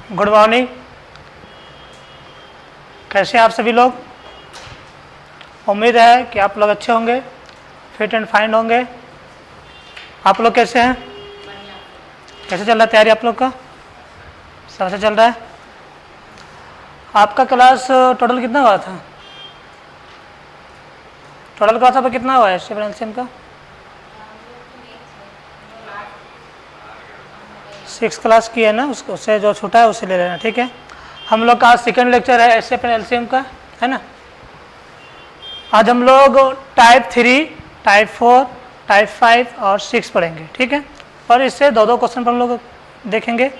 Good morning. कैसे हैं आप सभी लोग? उम्मीद है कि आप लोग अच्छे होंगे, फिट एंड फाइन होंगे। आप लोग कैसे हैं? कैसे चल रहा है तैयारी आप लोग का? सब अच्छा चल रहा है। आपका क्लास टोटल कितना हुआ था? टोटल क्लास आपका कितना हुआ है एलसीएम का? 6 क्लास की है ना, उससे जो छोटा है उससे ले लेना, ठीक है। हम लोग का आज सेकेंड लेक्चर है एसएफ एंड एलसीएम का, है ना। आज हम लोग टाइप 3, टाइप 4, टाइप 5 और 6 पढ़ेंगे, ठीक है। और इससे दो क्वेश्चन पर हम लोग देखेंगे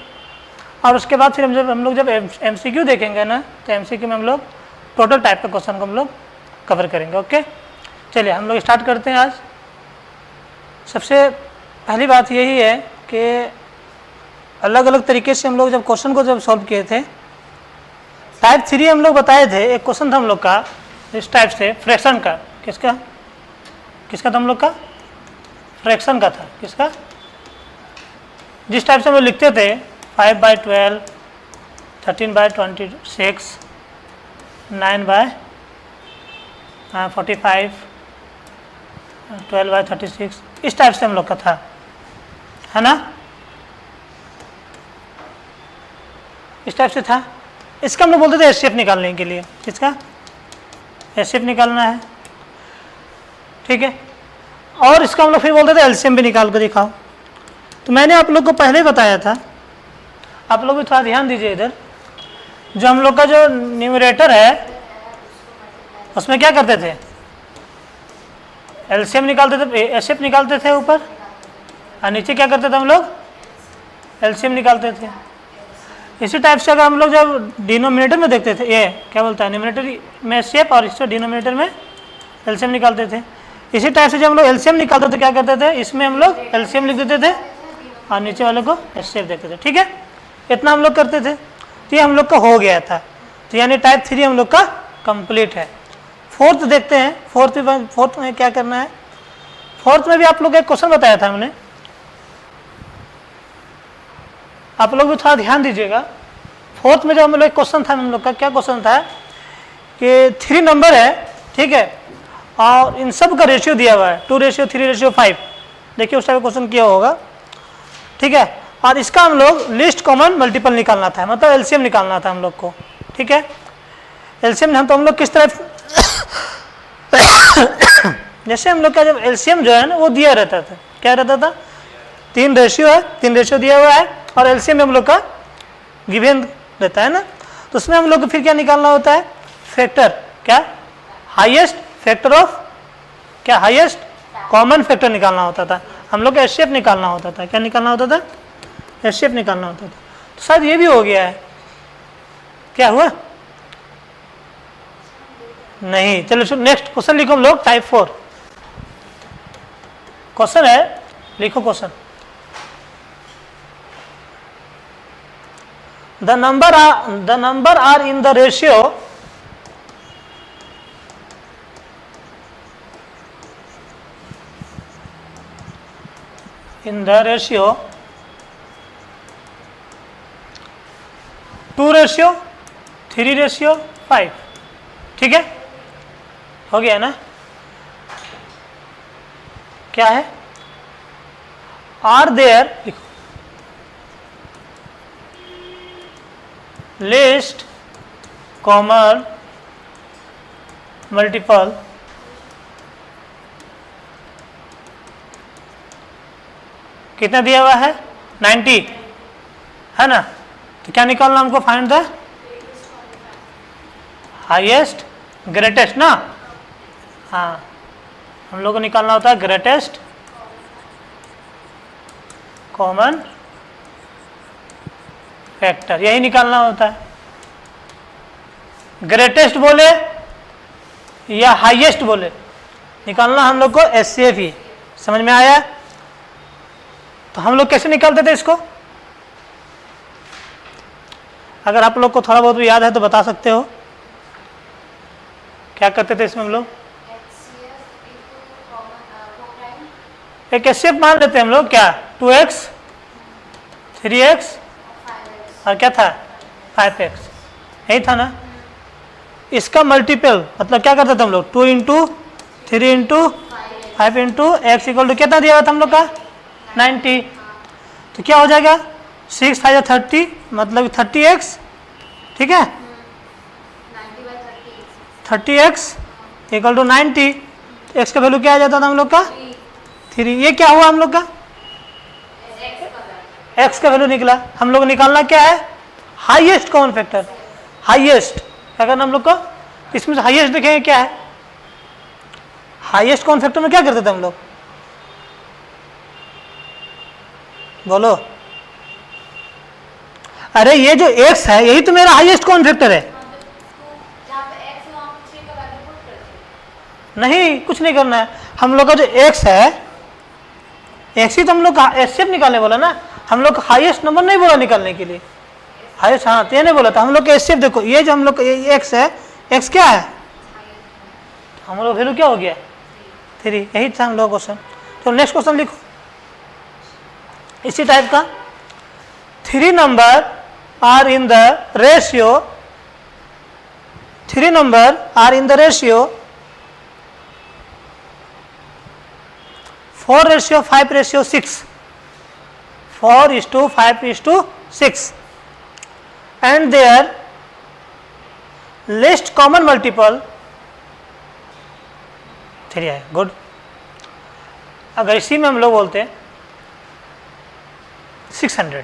और उसके बाद फिर हम लोग जब एमसीक्यू देखेंगे ना, तो एमसीक्यू में हम लोग टोटल टाइप का क्वेश्चन को हम लोग कवर करेंगे। ओके, चलिए हम लोग स्टार्ट करते हैं। आज सबसे पहली बात यही है कि अलग अलग तरीके से हम लोग जब क्वेश्चन को जब सॉल्व किए थे, टाइप 3 हम लोग बताए थे। एक क्वेश्चन था हम लोग का इस टाइप से, फ्रैक्शन का। किसका था हम लोग का? फ्रैक्शन का था। किसका? जिस टाइप से हम लोग लिखते थे 5/12, 13/26, 9/45, 12/36, इस टाइप से हम लोग का था, है ना। इस टाइप से था। इसका हम लोग बोलते थे एचसीएफ निकालने के लिए। किसका? एचसीएफ निकालना है, ठीक है। और इसका हम लोग फिर बोलते थे एलसीएम भी निकाल कर दिखाओ। तो मैंने आप लोग को पहले बताया था, आप लोग भी थोड़ा ध्यान दीजिए इधर। जो हम लोग का जो न्यूमरेटर है उसमें क्या करते थे? एलसीएम निकालते थे, एचसीएफ निकालते थे ऊपर, और नीचे क्या करते थे हम लोग? एलसीएम निकालते थे। इसी टाइप से अगर हम लोग जब डिनोमिनेटर में देखते थे, ये क्या बोलता है, न्यूमरेटर में एचसीएफ और इससे डिनोमिनेटर में एलसीएम निकालते थे। इसी टाइप से जब हम लोग एलसीएम निकालते थे क्या करते थे? इसमें हम लोग एलसीएम लिख देते थे और नीचे वाले को एचसीएफ देखते थे, ठीक है। इतना हम लोग करते थे, तो ये हम लोग का हो गया था। तो यानी टाइप 3 हम लोग का कंप्लीट है। फोर्थ देखते हैं। फोर्थ में क्या करना है? फोर्थ में भी आप लोग एक क्वेश्चन बताया था हमने, आप लोग भी थोड़ा ध्यान दीजिएगा। फोर्थ में जो हम लोग एक क्वेश्चन था हम लोग का, क्या क्वेश्चन था कि 3 नंबर है, ठीक है, और इन सब का रेशियो दिया हुआ है 2:3:5। देखिए उस टाइप का क्वेश्चन किया होगा, ठीक है। और इसका हम लोग लिस्ट कॉमन मल्टीपल निकालना था, मतलब एलसीएम निकालना था हम लोग को, ठीक है। एलसीएम हम लोग किस तरह जैसे हम लोग का जब एलसीएम जो है ना वो दिया रहता था, क्या रहता था? 3 रेशियो है, 3 रेशियो दिया हुआ है और एलसीएम हम लोग का गिवन रहता है ना। तो उसमें हम लोग को फिर क्या निकालना होता है? फैक्टर। क्या? हाईएस्ट फैक्टर ऑफ, क्या? हाईएस्ट कॉमन फैक्टर निकालना होता था हम लोग को। एचसीएफ निकालना होता था। क्या निकालना होता था? एचसीएफ निकालना होता था। तो शायद ये भी हो गया है। क्या हुआ? नहीं। चलो नेक्स्ट क्वेश्चन लिखो हम लोग, टाइप 4 क्वेश्चन है, लिखो question. The number are in the ratio in the ratio 2:3:5, ठीक है। हो गया ना? क्या है? आर देयर, लिखो, लिस्ट कॉमन मल्टीपल कितना दिया हुआ है? 90, है ना। तो क्या निकालना हमको? फाइंड द हाईएस्ट ग्रेटेस्ट ना। हाँ, हम लोग को निकालना होता है ग्रेटेस्ट कॉमन फैक्टर, यही निकालना होता है। ग्रेटेस्ट बोले या हाईएस्ट बोले, निकालना हम लोग को एचसीएफ ही। समझ में आया? तो हम लोग कैसे निकालते थे इसको? अगर आप लोग को थोड़ा बहुत भी याद है तो बता सकते हो। क्या करते थे इसमें हम लोग? एक एचसीएफ मान लेते हैं हम लोग, क्या 2x 3x और क्या था 5x, यही था ना। इसका मल्टीपल मतलब क्या करते थे हम लोग, 2 into 3 into 5 into x equal to कितना दिया हुआ था हम लोग का 90। तो क्या हो जाएगा 6 5 30 मतलब 30x, ठीक है 30x इक्वल टू 90। एक्स का वैल्यू क्या आ जाता था हम लोग का 3। ये क्या हुआ हम लोग का एक्स का वैल्यू निकला। हम लोग निकालना क्या है हाईएस्ट कॉमन फैक्टर। हाईएस्ट क्या करना हम लोग को, इसमें से हाईएस्ट देखेंगे क्या है। हाईएस्ट कॉमन फैक्टर में क्या करते थे हम लोग, बोलो। अरे ये जो x है यही तो मेरा हाईएस्ट कॉमन फैक्टर है। नहीं कुछ नहीं करना है, हम लोग का जो x है x ही तो हम लोग का एचसीएफ निकालने बोला ना, हम लोग हाईएस्ट नंबर नहीं बोला निकालने के लिए। हाईएस्ट हाँ तो ये नहीं बोला था, हम लोग का एचसीएफ देखो, ये जो हम लोग का x है, x क्या है हम लोग वैल्यू क्या हो गया 3, यही था हम लोग क्वेश्चन। तो नेक्स्ट क्वेश्चन लिखो इसी टाइप का। 3 number are in the ratio, 3 number are in the ratio 4:5:6, 4:5:6 and their least common multiple 3 है। गुड। अगर इसी में हम लोग बोलते हैं 600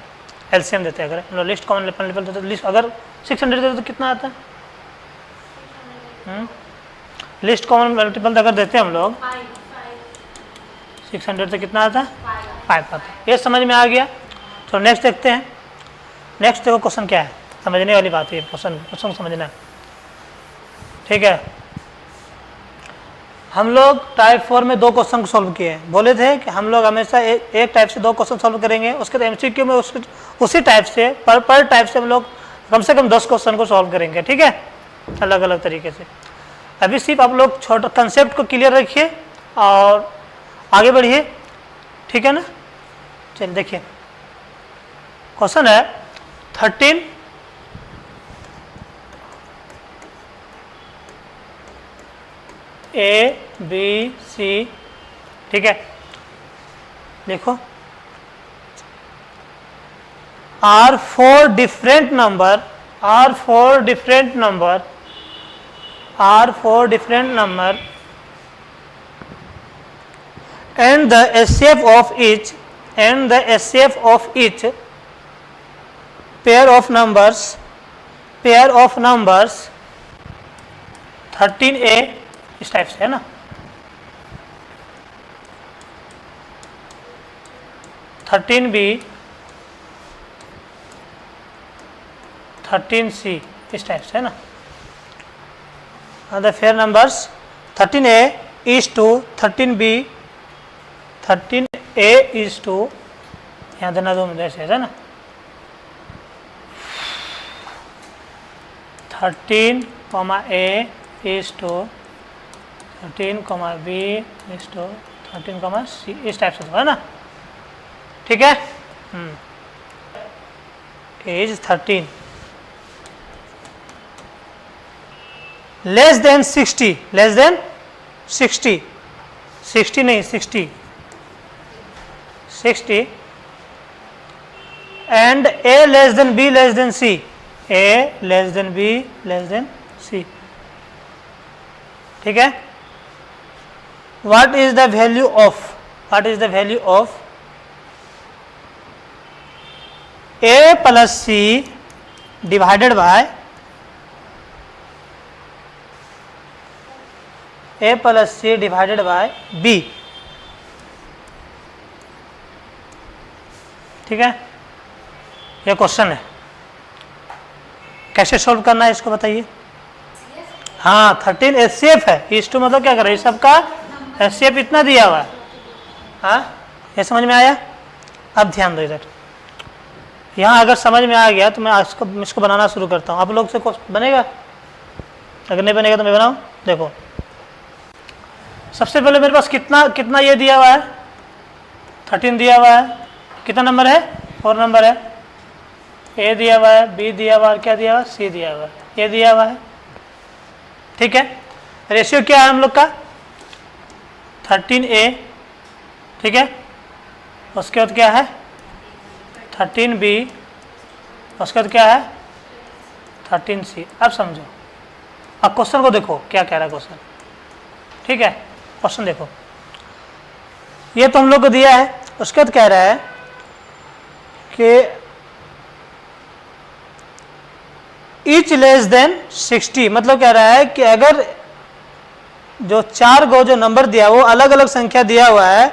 एलसीएम देते हैं, अगर हम लोग लिस्ट कॉमन मल्टीपल देते तो लिस्ट अगर 600 देते तो कितना आता है, लिस्ट कॉमन मल्टीपल अगर देते हैं हम लोग 600 से कितना आता है 5 आता है। ये समझ में आ गया। तो नेक्स्ट देखते हैं। नेक्स्ट देखो क्वेश्चन क्या है, समझने वाली बात है क्वेश्चन समझना, ठीक है। हम लोग टाइप 4 में 2 क्वेश्चन को सॉल्व किए हैं। बोले थे कि हम लोग हमेशा एक टाइप से 2 क्वेश्चन सॉल्व करेंगे, उसके बाद एमसीक्यू में उसी टाइप से पर टाइप से हम लोग कम से कम 10 क्वेश्चन को सॉल्व करेंगे, ठीक है, अलग अलग तरीके से। अभी सिर्फ आप लोग छोटा कंसेप्ट को क्लियर रखिए और आगे बढ़िए, ठीक है ना। चलिए देखिए क्वेश्चन है 13 A B C, ठीक है। देखो are 4 different number and the HCF of each pair of numbers 13A इस टाइप से है ना, 13B 13C इस टाइप से है ना। The fair numbers 13A is to 13B 13A is to, यहाँ देना दो मुझे ऐसे है ना, 13A is to 13, B is to 13, C इस टाइप से है ना, ठीक है। एज 13 लेस देन 60 नहीं 60 and A less than B less than C, A less than B less than C, ठीक है। what is the value of A plus C divided by B, ठीक है। ये क्वेश्चन है, कैसे सॉल्व करना है इसको बताइए। हाँ 13 एचसीएफ है, इस टू मतलब क्या कर रहा है, सबका एचसीएफ इतना दिया हुआ है। हाँ ये समझ में आया। अब ध्यान दो इधर, यहाँ अगर समझ में आ गया तो मैं इसको बनाना शुरू करता हूँ। आप लोग से बनेगा, अगर नहीं बनेगा तो मैं बनाऊँ। देखो सबसे पहले मेरे पास कितना ये दिया हुआ है 13 दिया हुआ है, कितना नंबर है 4 नंबर है, ए दिया हुआ है, बी दिया हुआ है, क्या दिया हुआ है, सी दिया हुआ है, ये दिया हुआ है। ठीक है, रेशियो क्या है हम लोग का 13A। ठीक है, उसके बाद क्या है 13B, उसके बाद क्या है 13C। अब समझो, अब क्वेश्चन को देखो क्या कह रहा है क्वेश्चन। ठीक है, क्वेश्चन देखो, ये तो हम लोग को दिया है, उसके बाद कह रहा है कि ईच लेस देन 60, मतलब कह रहा है कि अगर जो 4 गो जो नंबर दिया वो अलग अलग संख्या दिया हुआ है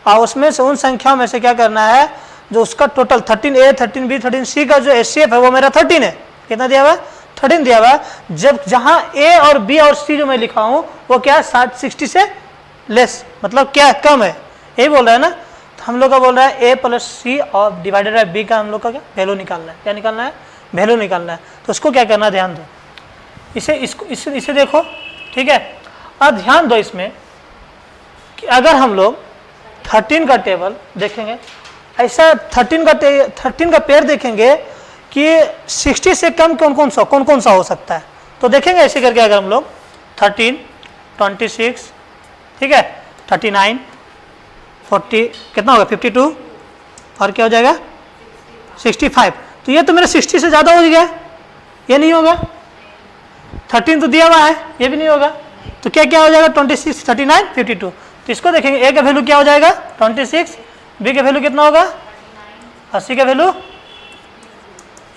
और उसमें से उन संख्याओं में से क्या करना है, जो उसका टोटल 13A 13B 13C का जो HCF है वो मेरा 13 है। कितना दिया हुआ है 13 दिया हुआ है। जब जहां A और B और C जो मैं लिखा हूं वो क्या है 60 से लेस, मतलब क्या कम है, यही बोल रहा है ना। तो हम लोग का बोल रहा है A प्लस C और डिवाइडेड बाई B का हम लोग का क्या वैल्यू निकालना है। क्या निकालना है, वैल्यू निकालना है। तो उसको क्या करना है, ध्यान दो, इसे देखो। ठीक है, अब ध्यान दो इसमें कि अगर हम लोग 13 का टेबल देखेंगे, ऐसा 13 का पेयर देखेंगे कि 60 से कम कौन कौन सा हो सकता है। तो देखेंगे ऐसे करके, अगर हम लोग 13, 26, ठीक है 39, 40, कितना होगा 52 और क्या हो जाएगा 65। तो ये तो मेरा 60 से ज़्यादा हो गया, ये नहीं होगा। 13 तो दिया हुआ है, ये भी नहीं होगा। तो क्या क्या हो जाएगा 26, 39, 52। तो इसको देखेंगे, ए का वैल्यू क्या हो जाएगा 26, बी का वैल्यू कितना होगा 80 का वैल्यू।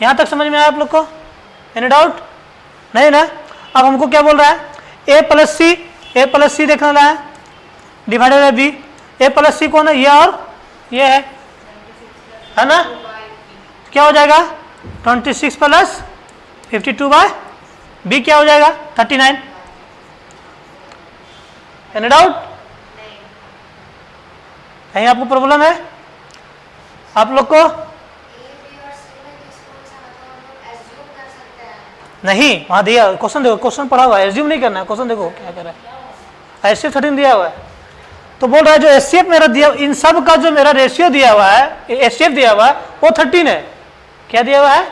यहाँ तक समझ में आया आप लोग को, एनी डाउट नहीं ना। अब हमको क्या बोल रहा है, ए प्लस सी देखना है divided by B. A plus C कौन है, ये और ये है ना। क्या हो जाएगा 26 प्लस 52 बाय बी क्या हो जाएगा 39। एनी डाउट, कहीं आपको प्रॉब्लम है आप लोग को? नहीं, वहां दिया क्वेश्चन, देखो क्वेश्चन पढ़ा हुआ है, एज्यूम नहीं करना है। क्वेश्चन देखो क्या कर रहा है, HCF 13 दिया हुआ है। तो बोल रहा है जो HCF मेरा दिया, इन सब का जो मेरा रेशियो दिया हुआ है, HCF दिया हुआ है वो 13 है। क्या दिया हुआ है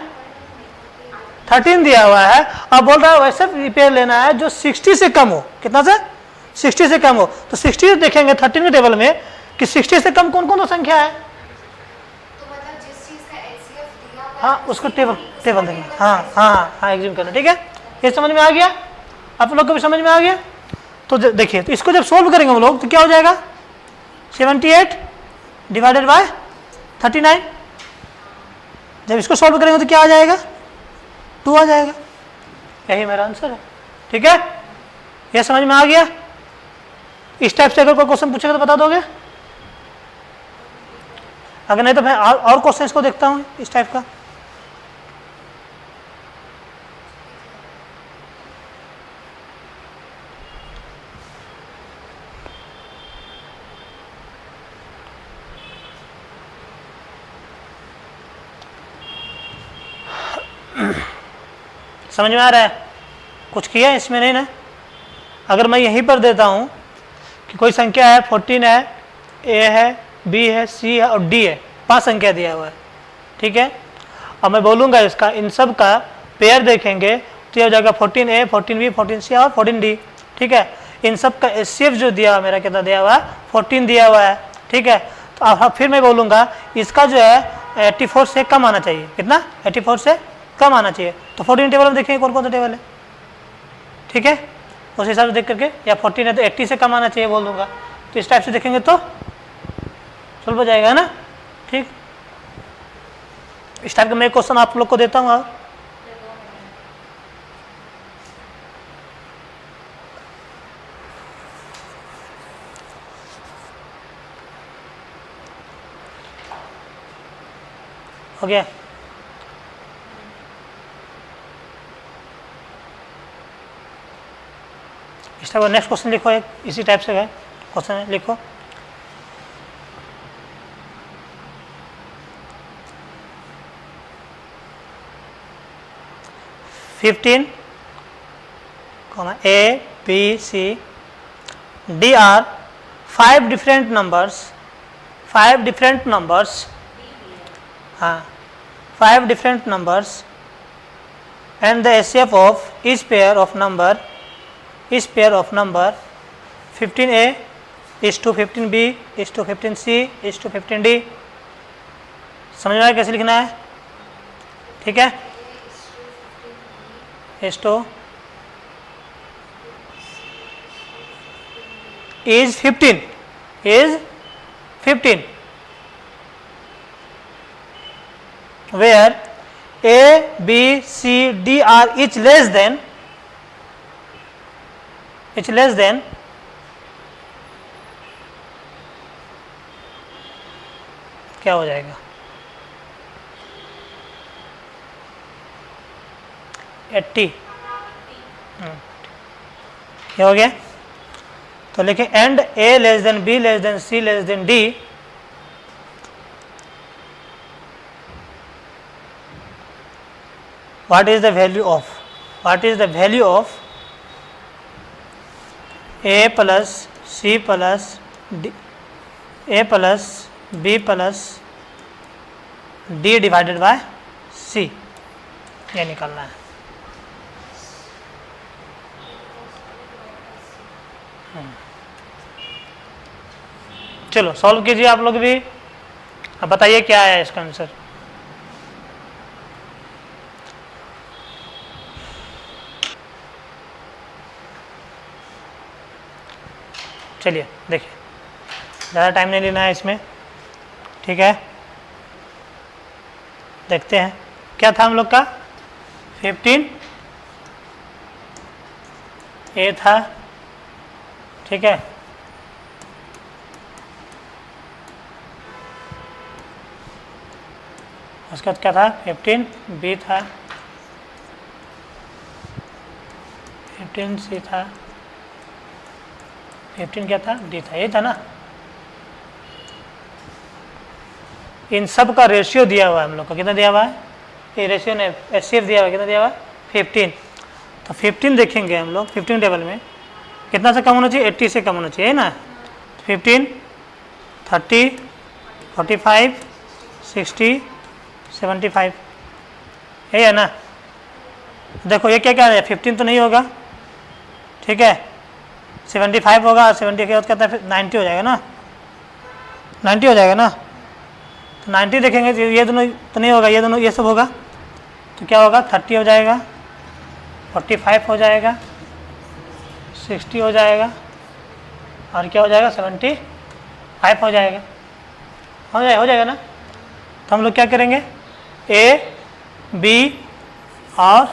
13 दिया हुआ है। अब बोल रहा है वैसे रिपेयर लेना है जो 60 से कम हो। कितना से 60 से कम हो। तो 60 देखेंगे 13 के टेबल में कि 60 से कम कौन कौन सा संख्या है। तो मतलब जिस चीज का HCF दिया हुआ हाँ उसको टेबल देंगे। हाँ एग्जीम करना। ठीक है, ये समझ में आ गया, आप लोग को भी समझ में आ गया। तो देखिए, तो इसको जब सोल्व करेंगे हम लोग तो क्या हो जाएगा 78 डिवाइडेड बाय 39। जब इसको सोल्व करेंगे तो क्या आ जाएगा 2 आ जाएगा। यही मेरा आंसर है। ठीक है, यह समझ में आ गया। इस टाइप से अगर कोई क्वेश्चन पूछेगा तो बता दोगे, अगर नहीं तो मैं और क्वेश्चन को देखता हूँ इस टाइप का। समझ में आ रहा है, कुछ किया इसमें नहीं ना। अगर मैं यहीं पर देता हूं कि कोई संख्या है 14 है, ए है, बी है, सी है और डी है, 5 संख्या दिया हुआ है। ठीक है, अब मैं बोलूंगा इसका इन सब का पेयर देखेंगे तो यह हो जाएगा 14A 14B 14C और 14D। ठीक है, इन सब का HCF जो दिया हुआ मेरा कितना दिया हुआ है 14 दिया हुआ है। ठीक है, तो अब फिर मैं बोलूंगा इसका जो है 84 से कम आना चाहिए। कितना 84 से कम आना चाहिए। तो 14 टेबल में देखेंगे कौन कौन सा टेबल है। ठीक है, उस हिसाब से देख करके, या 14 है तो 80 से कम आना चाहिए बोल दूंगा। तो इस टाइप से देखेंगे तो सुलझ जाएगा ना। ठीक, इस टाइप का मैं क्वेश्चन आप लोग को देता हूँ। हो गया, इस टाइप का नेक्स्ट क्वेश्चन लिखो, एक इसी टाइप से है क्वेश्चन है, लिखो। (15) A, B, C, D are 5 different numbers. 5 different numbers. हाँ, 5 different numbers and the HCF of each pair of number 15A is to 15B is to 15C is to 15D। समझ में आया कैसे लिखना है? ठीक है, is to is 15 where A, B, C, D are each less than क्या हो जाएगा? 80। क्या हो गया? तो लिखें and A less than B less than C less than D what is the value of A plus C plus D, A plus B plus D divided by C, ये निकालना है। चलो सॉल्व कीजिए आप लोग भी, अब बताइए क्या है इसका आंसर। चलिए देखिए, ज़्यादा टाइम नहीं लेना है इसमें, ठीक है। देखते हैं क्या था हम लोग का, 15A था, ठीक है। उसके बाद क्या था, 15B था, 15C था, 15 क्या था, D था, ये था ना। इन सब का रेशियो दिया हुआ है हम लोग को, कितना दिया हुआ है, ये रेशियो ने HCF दिया हुआ है, कितना दिया हुआ है 15। तो 15 देखेंगे हम लोग, 15 टेबल में कितना से कम होना चाहिए, 80 से कम होना चाहिए ना। 15, 30, 45, 60, 75, यही है ना। देखो ये क्या क्या है, 15 तो नहीं होगा, ठीक है, 75 होगा, और 70 के बाद कहता है 90 हो जाएगा ना, 90 हो जाएगा ना। तो 90 देखेंगे तो ये दोनों तो नहीं होगा, ये दोनों ये सब होगा, तो क्या होगा, 30 हो जाएगा, 45 हो जाएगा, 60 हो जाएगा, और क्या हो जाएगा, 75 हो जाएगा, हो जाएगा ना। तो हम लोग क्या करेंगे, A, B और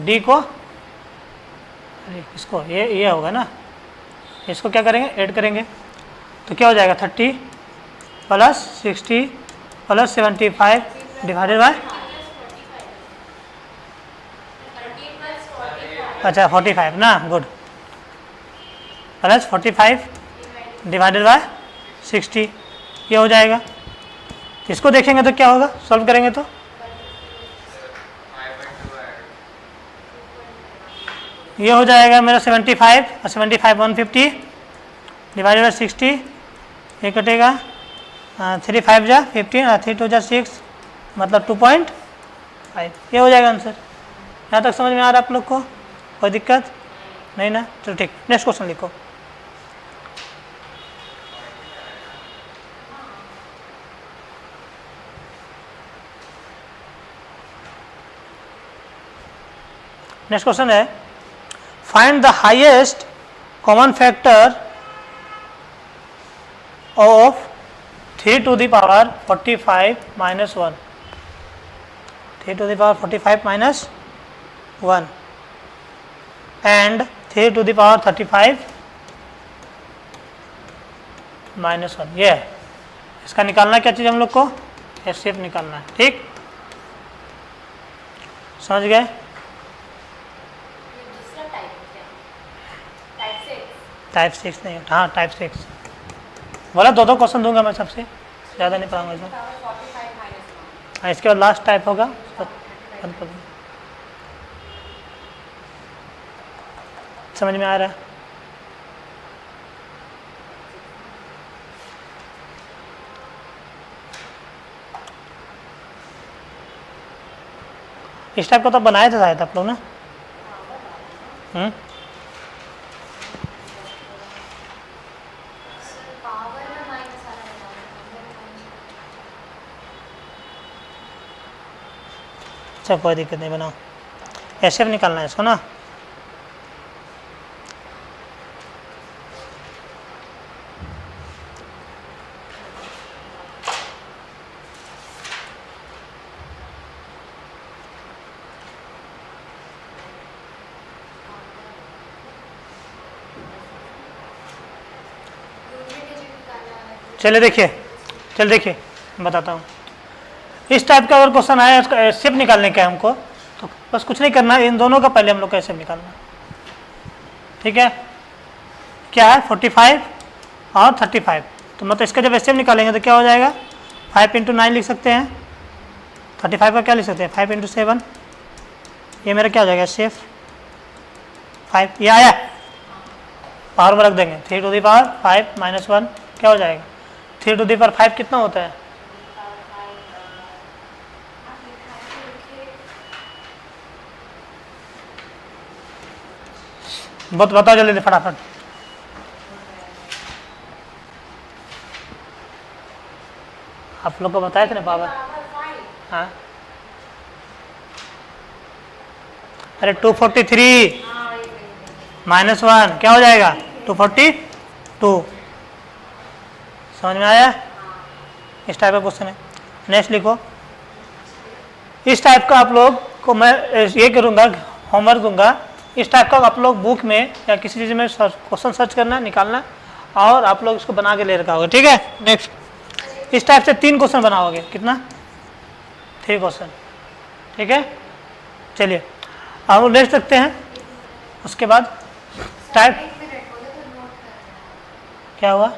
D को, अरे इसको ये होगा ना, इसको क्या करेंगे, ऐड करेंगे, तो क्या हो जाएगा, 30 प्लस 60 प्लस 75 डिवाइडेड बाय, अच्छा 45 ना, गुड, प्लस 45 डिवाइडेड बाय 60, ये हो जाएगा। इसको देखेंगे तो क्या होगा, सॉल्व करेंगे तो ये हो जाएगा मेरा 75 और 75 150 डिवाइडेड बाय 60, ये कटेगा 3 5 जा 15 और 3 2 जा 6, मतलब 2.5, ये हो जाएगा आंसर। यहाँ तक समझ में आ रहा है आप लोग को, कोई दिक्कत नहीं ना। चलो ठीक, नेक्स्ट क्वेश्चन लिखो। नेक्स्ट क्वेश्चन है, find the highest common factor of 3 to the power 45 minus 1, 3 to the power 45 minus 1 and 3 to the power 35 minus 1, ये है। इसका निकालना क्या चीज़ हम लोग को, HCF निकालना है, ठीक, समझ गए। टाइप 6 नहीं, हाँ टाइप 6 बोला, दो क्वेश्चन दूंगा मैं, सबसे ज़्यादा नहीं पढ़ाऊंगा इसमें। हाँ इसके बाद लास्ट टाइप होगा, बंद कर दूँगा। समझ में आ रहा है। इस टाइप का तो बनाए थे शायद आप लोग ना। सर पावर में माइनस आ रहा है। अच्छा कोई दिक्कत नहीं, बनाओ। ऐसे भी निकालना है इसको ना। चलिए देखिए बताता हूँ। इस टाइप का अगर क्वेश्चन आया इसका एचसीएफ निकालने का है हमको, तो बस कुछ नहीं करना, इन दोनों का पहले हम लोग का एचसीएफ निकालना। ठीक है, क्या है 45 और 35, तो मतलब इसका जब एचसीएफ निकालेंगे तो क्या हो जाएगा, 5 × 9 लिख सकते हैं। 35 का क्या लिख सकते हैं, 5 × 7, ये मेरा क्या हो जाएगा एचसीएफ 5। ये आया, पावर में रख देंगे 3⁵ - 1 क्या हो जाएगा, 3⁵ कितना होता है, बहुत बताओ जल्दी फटाफट। आप लोग को बताया था ना पावर। हाँ अरे 243 - 1 क्या हो जाएगा 242। समझ में आया, इस टाइप का क्वेश्चन है। नेक्स्ट लिखो, इस टाइप का आप लोग को मैं ये करूँगा, होमवर्क दूंगा। इस टाइप का आप लोग बुक में या किसी चीज़ में क्वेश्चन सर्च करना, निकालना, और आप लोग इसको बना के ले रखा होगा। ठीक है, नेक्स्ट इस टाइप से 3 क्वेश्चन बनाओगे, कितना 3 क्वेश्चन। ठीक है, चलिए अब नेक्स्ट रखते हैं। उसके बाद टाइप क्या हुआ,